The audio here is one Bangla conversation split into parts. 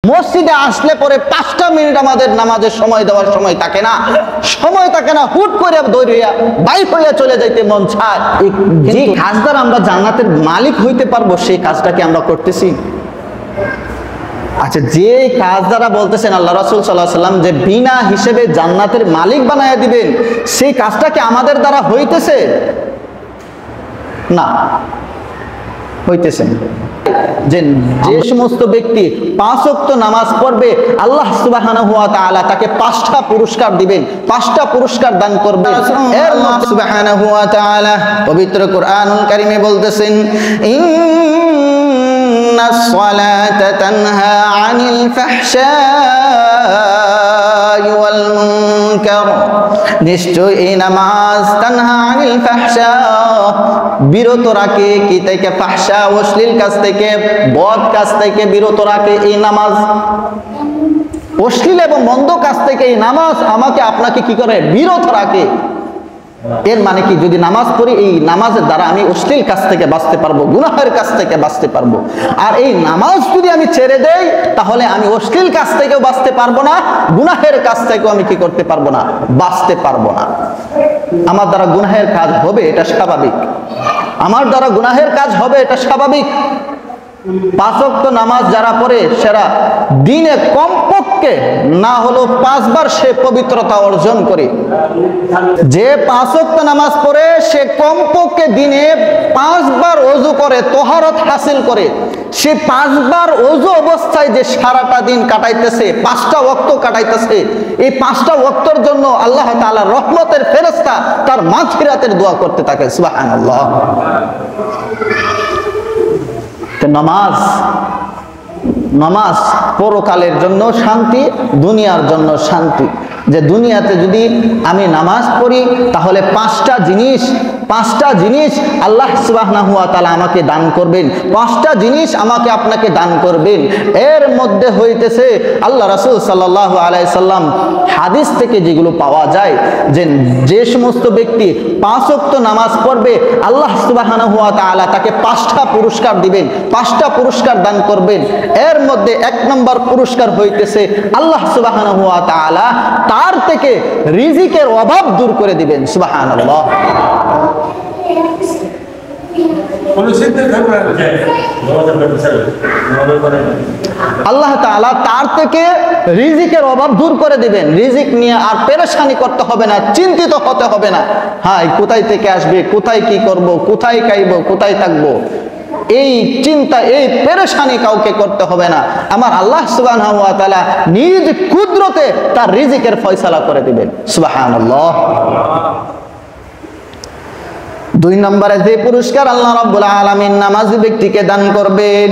মসজিদে আসলে পরে 5টা মিনিট আমাদের নামাজের সময় দেওয়ার সময় থাকে না, হুট করে দৌড়িয়া বাইর হইয়া চলে যাইতে মন চায়। যে কাজ দ্বারা আমরা জান্নাতের মালিক হইতে পারবো সেই কাজটাকে আমরা করতেছি। আচ্ছা, যে কাজ দ্বারা বলতেছেন আল্লাহ রাসূল সাল্লাল্লাহু আলাইহি ওয়াসাল্লাম যে বিনা হিসেবে জান্নাতের মালিক বানায়া দিবেন, সেই কাজটা কি আমাদের দ্বারা হইতেছে? না, হইতেছে না। যে সমস্ত ব্যক্তি 5 ওয়াক্ত নামাজ পড়বে আল্লাহ সুবহানাহু ওয়া তাআলা তাকে 5টা পুরস্কার দিবেন, 5টা পুরস্কার দান করবেন। এর আল্লাহ সুবহানাহু ওয়া তাআলা পবিত্র কোরআনুল কারীমে বলতেছেন, ইন্নাস সালাতা তানহা আনিল ফাহশাই ওয়াল মুনকার, নিশ্চয় এই নামাজ তানহা আনিল ফাহশা, বিরত রাখে কি থেকে? ফাহশা, অশ্লীল কাজ থেকে, বদ কাজ থেকে বিরত রাখে এই নামাজ। অশ্লীল এবং মন্দ কাজ থেকে এই নামাজ আমাকে আপনাকে কি করে? বিরত রাখে। এর মানে কি? যদি নামাজ পড়ি, এই নামাজের দ্বারা আমি অশ্লীল কাজ থেকে বাঁচতে পারবো, গুনাহের কাজ থেকে বাঁচতে পারবো। আর এই নামাজ যদি আমি ছেড়ে দেই, তাহলে আমি অশ্লীল কাজ থেকেও বাঁচতে পারবো না, গুনাহের কাজ থেকেও আমি কি করতে পারবো না? বাঁচতে পারবো না। আমার দ্বারা গুনাহের কাজ হবে, এটা স্বাভাবিক। আমার দ্বারা গুনাহের কাজ হবে, এটা স্বাভাবিক। 5 ওয়াক্ত নামাজ যারা পড়ে সেরা দিনে কমপক্ষে না হলো 5 বার সে পবিত্রতা অর্জন করে। যে 5 ওয়াক্ত নামাজ পড়ে সে কমপক্ষে দিনে 5 বার ওযু করে, তাহারত হাসিল করে। সে 5 বার ওযু অবস্থায় যে সারাটা দিন কাটাইতেছে, 5টা ওয়াক্ত কাটাইতেছে, এই 5টা ওয়াক্তর জন্য আল্লাহ তাআলার রহমতের ফেরেশতা তার মাগফিরাতের দোয়া করতে থাকে। সুবহানাল্লাহ। নামাজ পরকালের জন্য শান্তি, দুনিয়ার জন্য শান্তি। যে দুনিয়াতে যদি আমি নামাজ পড়ি তাহলে 5টা জিনিস আল্লাহ সুবহানাহু ওয়া তাআলা আমাকে দান করবেন, 5টা জিনিস আমাকে আপনাকে দান করবেন। এর মধ্যে হইতেছে আল্লাহ রাসূল সাল্লাল্লাহু আলাইহি সাল্লাম হাদিস থেকে যেগুলো পাওয়া যায়, যে সমস্ত ব্যক্তি 5 ওয়াক্ত নামাজ পড়বে আল্লাহ সুবহানাহু ওয়া তাআলা তাকে 5টা পুরস্কার দিবেন, 5টা পুরস্কার দান করবেন। এর মধ্যে 1 নম্বর পুরস্কার হইতেছে আল্লাহ সুবহানাহু ওয়া তাআলা তার থেকে রিজিকের অভাব দূর করে দিবেন। সুবহানাল্লাহ। আল্লাহ তাআলা তার থেকে রিজিকের অভাব দূর করে দিবেন। রিজিক নিয়ে আর পেরেশানি করতে হবে না, চিন্তিত হতে হবে না। হ্যাঁ, কোথায় থেকে আসবে, কোথায় কি করব, কোথায় খাইব, কোথায় থাকবো, এই চিন্তা, এই পেরেশানি কাউকে করতে হবে না। আমার আল্লাহ সুবহানাহু ওয়া তাআলা নিজ কুদরতে তার রিজিকের ফয়সালা করে দিবেন। সুবহানাল্লাহ। 2 নম্বরে যে পুরস্কার আল্লাহ রাব্বুল আলামিন নামাজি ব্যক্তিকে দান করবেন,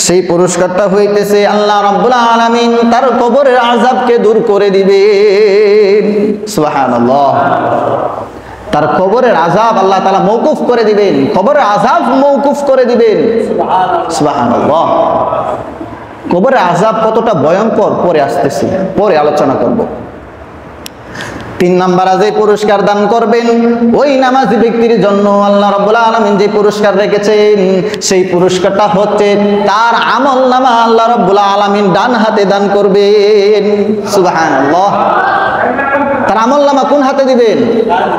সেই পুরস্কারটা হইতেছে আল্লাহ রাব্বুল আলামিন তার কবরের আযাবকে দূর করে দিবেন। সুবহানাল্লাহ। তার কবরের আযাব আল্লাহ তাআলা মওকুফ করে দিবেন, কবরের আযাব মওকুফ করে দিবেন। সুবহানাল্লাহ। কবরের আযাব কতটা ভয়ঙ্কর পরে আসতেছি, পরে আলোচনা করব। 3 নম্বরে যে পুরস্কার দান করবেন ওই নামাজি ব্যক্তির জন্য আল্লাহ রাব্বুল আলামিন যে পুরস্কার রেখেছেন, সেই পুরস্কারটা হচ্ছে তার আমলনামা আল্লাহ রাব্বুল আলামিন ডান হাতে দান করবেন। সুবহানাল্লাহ। তার আমলনামা কোন হাতে দিবেন?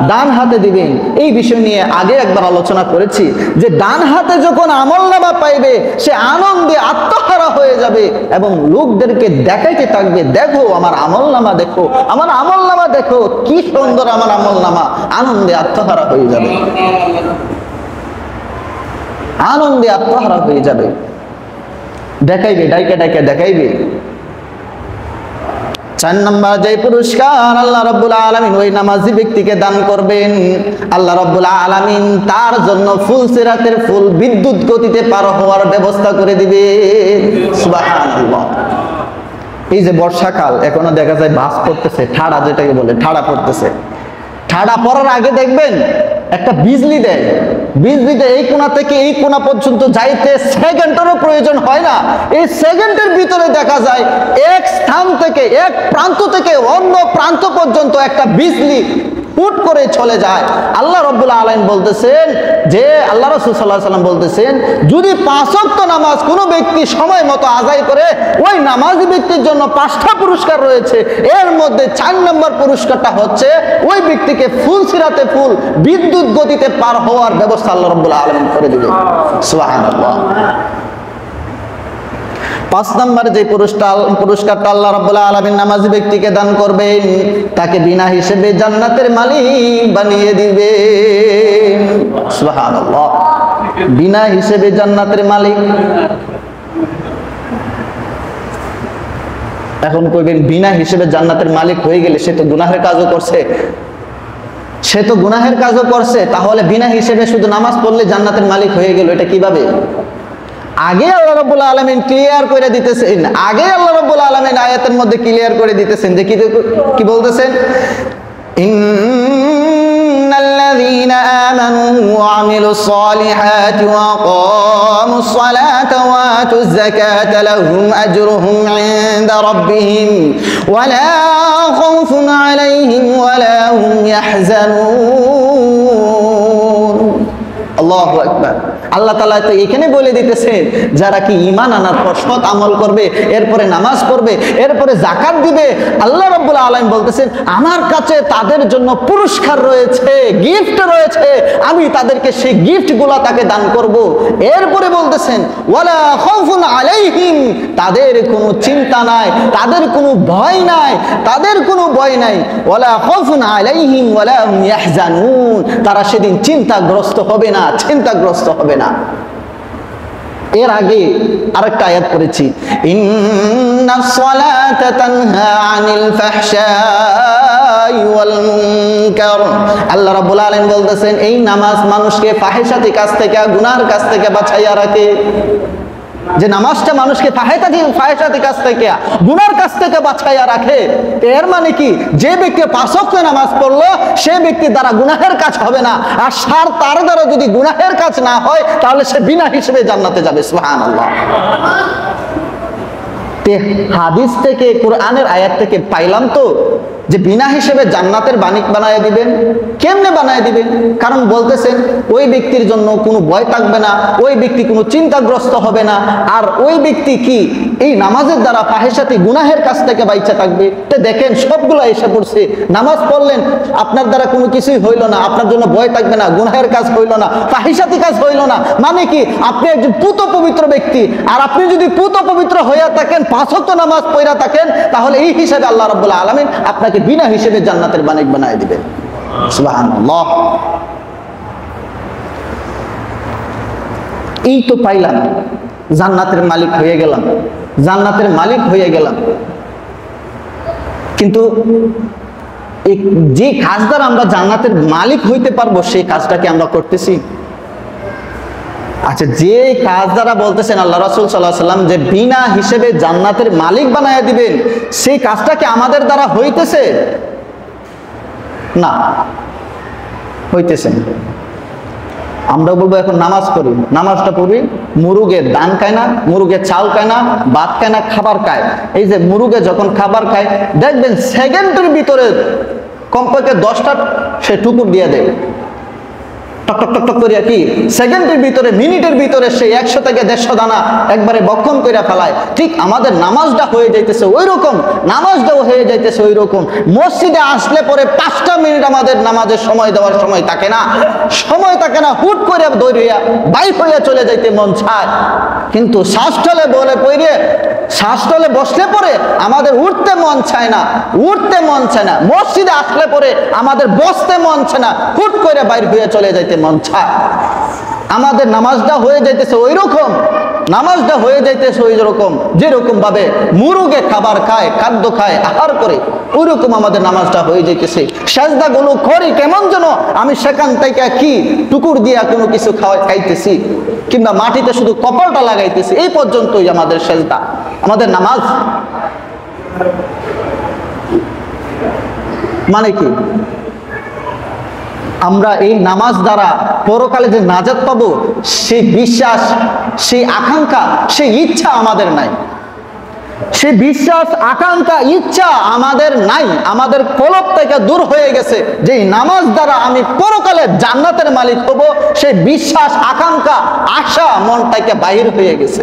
ডান হাতে দিবেন। এই বিষয় নিয়ে আগে একবার আলোচনা করেছি যে ডান হাতে যখন আমলনামা পাইবে সে আনন্দে আত্মহারা হয়ে যাবে এবং লোকদেরকে দেখাইতে থাকবে, দেখো আমার আমলনামা, দেখো আমার আমলনামা, দেখো কি সুন্দর আমার আমলনামা। আনন্দে আত্মহারা হয়ে যাবে, আনন্দে আত্মহারা হয়ে যাবে, দেখাইবে, ডাইকে ডাইকে দেখাইবে। 4 নম্বর যে পুরস্কার আল্লাহ রাব্বুল আলামিন ওই নামাজি ব্যক্তিকে দান করবেন, আল্লাহ রাব্বুল আলামিন তার জন্য ফুলসিরাতের ফুল বিদ্যুৎ গতিতে পার হওয়ার ব্যবস্থা করে দিবেন। সুবহানাল্লাহ। এই যে বর্ষাকাল, এখনো দেখা যায় বাস পড়তেছে, ঠাড়া যেটাকে বলে, ঠাড়া পড়তেছে। ঠাড়া পড়ার আগে দেখবেন একটা বিজলি দেয়, বিজলিতে এই কোণা থেকে এই কোণা পর্যন্ত যাইতে সেকেন্ডেরও প্রয়োজন হয় না। এই সেকেন্ডের ভিতরে দেখা যায় এক স্থান থেকে, এক প্রান্ত থেকে অন্য প্রান্ত পর্যন্ত একটা বিজলি হুট করে চলে যায়। আল্লাহ রাব্বুল আলামিন বলতেছেন যে আল্লাহ রাসূল সাল্লাল্লাহু আলাইহি ওয়াসাল্লাম বলতেছেন, যদি 5 ওয়াক্ত নামাজ কোনো ব্যক্তি সময় মতো আদায় করে, ওই নামাজি ব্যক্তির জন্য 5টা পুরস্কার রয়েছে। এর মধ্যে 4 নম্বর পুরস্কারটা হচ্ছে ওই ব্যক্তিকে ফুল সিরাতে ফুল বিদ্যুৎ গতিতে পার হওয়ার ব্যবস্থা আল্লাহ রাব্বুল আলামিন করে দিবেন। সুবহানাল্লাহ। 5 নম্বর যে পুরস্কারটা আল্লাহ রাব্বুল আলামিন নামাজি ব্যক্তিকে দান করবেন, তাকে বিনা হিসেবে জান্নাতের মালিক বানিয়ে দিবেন। সুবহানাল্লাহ। বিনা হিসেবে জান্নাতের মালিক। এখন কইবেন বিনা হিসেবে জান্নাতের মালিক হয়ে গেলে সে তো গুনাহের কাজও করছে, তাহলে বিনা হিসেবে শুধু নামাজ পড়লে জান্নাতের মালিক হয়ে গেল, এটা কিভাবে? আগে আল্লাহ রাব্বুল আলামিন ক্লিয়ার করে দিতেছেন, আয়াতের মধ্যে ক্লিয়ার করে দিতেছেন যে কি বলতেছেন, ইন্নাল্লাযীনা আমানু ওয়া আমিলুস সালিহাতি ওয়া আকামুস সালাতা ওয়া আতুজ যাকাতা লাহুম আজরুহুম ইনদা রাব্বিহিম ওয়া লা খাউফুন আলাইহিম ওয়া লা হুম ইয়াহজানুন। আল্লাহু আকবার। আল্লাহ তাআলা তো এখানে বলে দিতেছেন, যারা কি ঈমান আনার পর সৎ আমল করবে, এরপরে নামাজ পড়বে, এরপরে যাকাত দিবে, আল্লাহ রাব্বুল আলামিন বলতেছেন আমার কাছে তাদের জন্য পুরস্কার রয়েছে, গিফট রয়েছে, আমি তাদেরকে সেই গিফটগুলো তাকে দান করব। এরপরে বলতেছেন ওয়ালা খাউফুন আলাইহিম, তাদের কোনো চিন্তা নাই, তাদের কোনো ভয় নাই, ওয়ালা খাউফুন আলাইহিম ওয়ালা হুম ইয়াহজানুন, তারা সেদিন চিন্তাগ্রস্ত হবে না। এর আগে আরেকটা আয়াত পড়েছি, ইন্নাস সালাতা তানহা আনিল ফাহশাই ওয়াল মুনকার। আল্লাহ রাব্বুল আলামিন বলতেছেন এই নামাজ মানুষকে ফাহিশাতি কাজ থেকে, গুনার কাজ থেকে বাঁচাইয়া রাখে। যে নামাজটা মানুষকে ফাহিশাতি কাজ থেকে, গুনার কাজ থেকে বাঁচাইয়া রাখে, এর মানে কি, যে ব্যক্তি 5 ওয়াক্ত নামাজ পড়লো সে ব্যক্তি দ্বারা গুনাহের কাজ হবে না, আর তার দ্বারা যদি গুনাহের কাজ না হয় তাহলে সে বিনা হিসেবে জান্নাতে যাবে। সুবহানাল্লাহ। হাদিস থেকে, কোরআনের আয়াত থেকে পাইলাম তো যে বিনা হিসেবে জান্নাতের মালিক বানায় দিবেন। কেমনে বানায় দিবেন? কারণ বলতেছেন ওই ব্যক্তির জন্য কোনো ভয় থাকবে না, ওই ব্যক্তি কোনো চিন্তাগ্রস্ত হবে না, আর ওই ব্যক্তি কি এই নামাজের দ্বারা ফাহিশাতি গুনাহের কাছ থেকে বাইচা থাকবে। তো দেখেন সবগুলো এসে পড়ছে, নামাজ পড়লেন, আপনার দ্বারা কোনো কিছুই হইল না, আপনার জন্য ভয় থাকবে না, গুনাহের কাজ হইল না, ফাহিশাতি কাজ হইল না। মানে কি, আপনি একজন পুত পবিত্র ব্যক্তি, আর আপনি যদি পুত পবিত্র হইয়া থাকেন, 5 ওয়াক্ত নামাজ পড়া থাকেন, তাহলে এই হিসাবে আল্লাহ রাব্বুল আলামিন আপনাকে বিনা হিসেবে জান্নাতের মালিক বানায় দিবেন। সুবহানাল্লাহ। এই তো পাইলাম, জান্নাতের মালিক হয়ে গেলাম, কিন্তু যে কাজ দ্বারা আমরা জান্নাতের মালিক হইতে পারবো সেই কাজটাকে আমরা করতেছি। আচ্ছা, যে কাজ দ্বারা বলতেছেন আল্লাহ রাসূল সাল্লাল্লাহু আলাইহি ওয়াসাল্লাম যে বিনা হিসেবে জান্নাতের মালিক বানায় দিবেন, সেই কাজটা কি আমাদের দ্বারা হইতেছে? না, হইতেছে না। আমরা বলবো এখন নামাজ পড়ি, নামাজটা পড়ি, মুরুগে দান খায় না, মুরুগে চাল খায় না, ভাত খায় না, খাবার খায়। এই যে মুরুগে যখন খাবার খায়, দেখবেন সেকেন্ডের ভিতরে কমপক্ষে 10টা সে টুকুর দিয়ে দেয়, টক টক টক টক করিয়া, কি সেকেন্ডের ভিতরে, মিনিটের ভিতরে সে 100 থেকে 150 দানা একবারে বক্ষণ কইরা ফেলায়। ঠিক আমাদের নামাজটা হয়ে যাইতেছে ওই রকম, নামাজটাও হয়ে যাইতেছে ওই রকম। মসজিদে আসলে পরে 5টা মিনিট আমাদের নামাজের সময় দেওয়ার সময় থাকে না, হুট করে দৌড়িয়া বাইক হইয়া চলে যাইতে মন চায়, কিন্তু শ্বাসটলে বসলে পরে আমাদের উঠতে মন চায় না। মসজিদে আসলে পরে আমাদের বসতে মন চায় না, হুট করে বাইর হইয়া চলে যাইতে মন চায়। আমাদের নামাজটা হয়ে যাইতেছে ওই রকম, যেরকম ভাবে মুরুগে খাবার খায়, খাদ্য খায়, আহার করে, ওই রকম আমাদের নামাজটা হয়ে যাইতেছে। সেজদা গুলো করি কেমন যেন আমি সেখান থেকে কি টুকুর দিয়া কোনো কিছু খাইতেছি, কিংবা মাটিতে শুধু কপালটা লাগাইতেছি, এই পর্যন্তই আমাদের সেজদা, আমাদের নামাজ। মানে কি, আমরা এই নামাজ দ্বারা পরকালে যে নাজাত পাবো সেই বিশ্বাস, সেই আকাঙ্ক্ষা, সেই ইচ্ছা আমাদের নাই। সেই বিশ্বাস, আকাঙ্ক্ষা, ইচ্ছা আমাদের নাই, আমাদের কলব থেকে দূর হয়ে গেছে। যেই নামাজ দ্বারা আমি পরকালে জান্নাতের মালিক হব, সেই বিশ্বাস, আকাঙ্ক্ষা, আশা মন থেকে বাহির হয়ে গেছে।